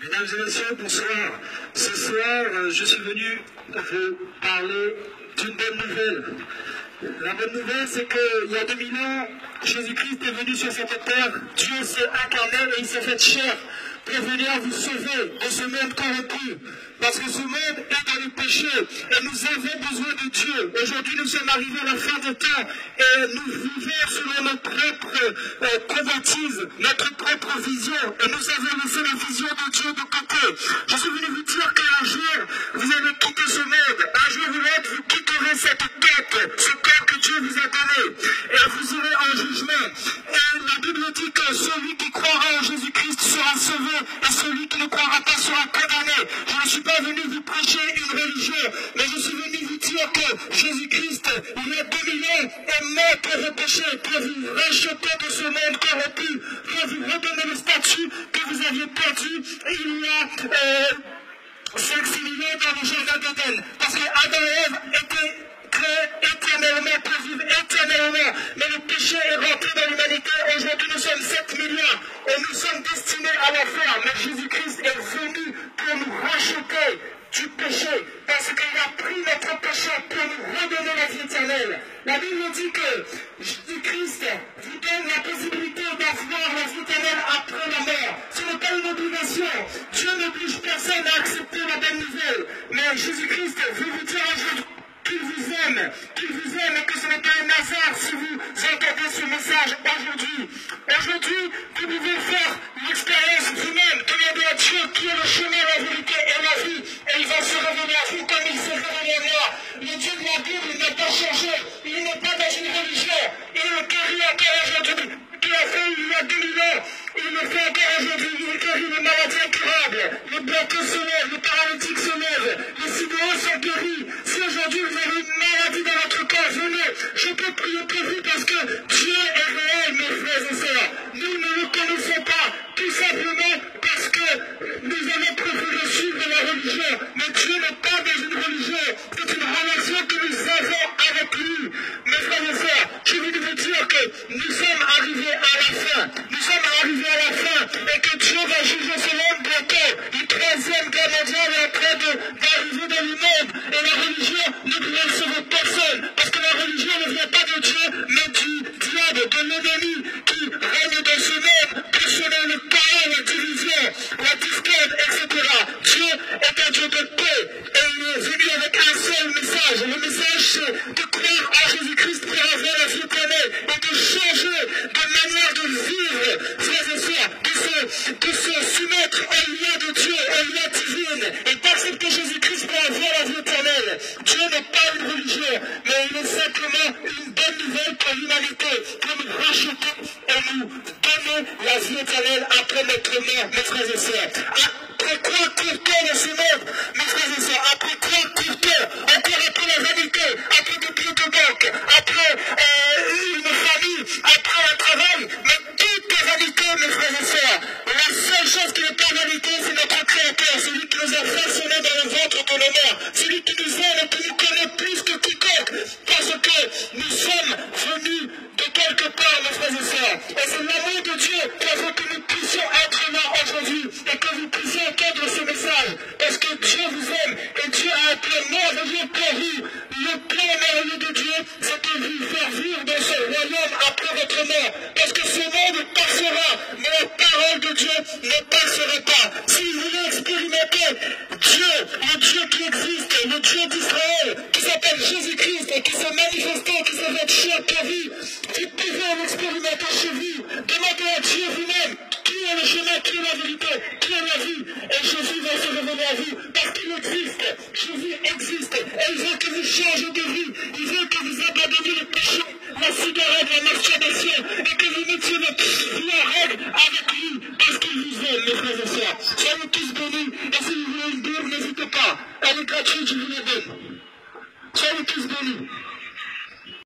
Mesdames et messieurs, bonsoir. Ce soir, je suis venu vous parler d'une bonne nouvelle. La bonne nouvelle, c'est qu'il y a 2000 ans, Jésus-Christ est venu sur cette terre, Dieu s'est incarné et il s'est fait chair pour venir vous sauver de ce monde corrompu. Parce que ce monde est dans le péché et nous avons besoin de Dieu. Aujourd'hui, nous sommes arrivés à la fin des temps et nous vivons selon notre propre convoitise, notre propre vision. Et nous avons laissé la vision de Dieu de côté. Je suis venu vous dire qu'un jour, vous allez quitter ce monde. Un jour ou l'autre, vous quitterez cette tête, ce corps que Dieu vous a donné. Et vous irez en jugement. Et la Bible dit que celui qui croira en Jésus-Christ sera sauvé et celui qui ne croira pas sera condamné. Je ne suis pas venu vous prêcher une religion, mais je suis venu vous dire que Jésus-Christ, il y a 2000 ans, est mort pour vos péchés, pour vous racheter de ce monde corrompu, pour vous redonner le statut que vous aviez perdu il y a 5-6 000 ans dans le jardin d'Éden. Parce que Adam et Ève étaient créés éternellement pour vivre éternellement. Mais le péché est rentré dans l'humanité. Aujourd'hui, nous sommes 7 milliards et nous sommes destinés à l'enfer. Mais Jésus-Christ est venu pour nous racheter du péché, parce qu'il a pris notre péché pour nous redonner la vie éternelle. La Bible dit que Jésus-Christ vous donne la possibilité d'avoir la vie éternelle après la mort. Ce n'est pas une obligation. Dieu n'oblige personne à accepter la bonne nouvelle. Mais Jésus-Christ veut vous dire aujourd'hui qu'il vous aime et que ce n'est pas un hasard si vous entendez ce message aujourd'hui. Aujourd'hui, vous pouvez faire l'expérience vous-même, demander à Dieu qui est le chemin, la vérité et la vie, et il va se révéler à vous comme il s'est révélé à moi. Le Dieu de la Bible n'a pas changé, il n'est pas dans une religion, il est guéri encore aujourd'hui. Qu'il a fait il y a 2000 ans, il le fait encore aujourd'hui, il guérit les maladies incurables, les bloqués se lèvent, les paralytiques se lèvent, les sidéraux sont guéris. Si aujourd'hui vous avez une maladie dans votre corps, venez, je peux prier pour vous parce que Dieu est réel, mes frères et sœurs. Nous ne le connaissons pas, tout simplement parce que nous avons préféré suivre la religion. Mais Dieu n'est pas dans une religion, c'est une relation que nous avons avec lui. Mes frères et sœurs, je veux vous dire que nous sommes arrivés à la fin. Nous sommes arrivés à la fin et que Dieu va juger ce monde bientôt. Le 3e guerre mondiale est en train d'arriver dans le monde et la religion ne pourra sauver personne parce que la religion ne vient pas de Dieu mais du diable, de l'ennemi qui règne dans ce monde pour semer le chaos, la division, la discorde, etc. Dieu est un Dieu de paix et il est venu avec un seul message. Le message c'est de croire en Jésus-Christ pour avoir la vie éternelle et de changer de manière de vivre, frères et sœurs, de se soumettre aux lois de Dieu, aux lois divines et d'accepter Jésus-Christ pour avoir la vie éternelle. Dieu n'est pas une religion, mais il est simplement une bonne nouvelle pour l'humanité, pour nous racheter et nous donner la vie éternelle après notre mort, mes frères et sœurs. Après quoi court-on dans ce monde, mes frères et sœurs? Après quoi court-on? Encore après la vanité, après des billets de banque, après une famille, après un travail, mais tout est vanité, mes frères et sœurs. La seule chose qui n'est pas vanité, c'est notre Créateur, celui qui nous a façonnés dans le ventre de nos mères, celui qui nous aime et qui nous connaît plus que quiconque, parce que nous sommes venus de quelque part, mes frères et sœurs. Et c'est l'amour de Dieu qui veut que nous puissions être là aujourd'hui et que vous puissiez entendre ce message, parce que Dieu vous aime et Dieu a un plan merveilleux pour vous. Le plan merveilleux de Dieu, c'est de vous faire vivre dans ce royaume après votre mort, parce que ce monde passera, mais la parole de Dieu ne passera pas. Si vous voulez expérimenter Dieu, le Dieu qui existe, le Dieu d'Israël, qui s'appelle Jésus-Christ et qui s'est manifesté, qui s'est fait chair pour vous, vous pouvez l'expérimenter chez vous. Demandez à Dieu vous-même qui est le chemin, qui est la vérité, qui est la vie. Et Jésus va se révéler à vous parce qu'il existe. Jésus existe et il veut que vous changez de vie. Il veut que vous abandonniez le péché, la cigarette, la masturbation et que vous mettiez votre vie en règle avec lui parce qu'il vous aime, mes frères et sœurs. Soyez tous bénis et si vous voulez le dire, n'hésitez pas. Elle est gratuite, je vous la donne. Soyez tous bénis.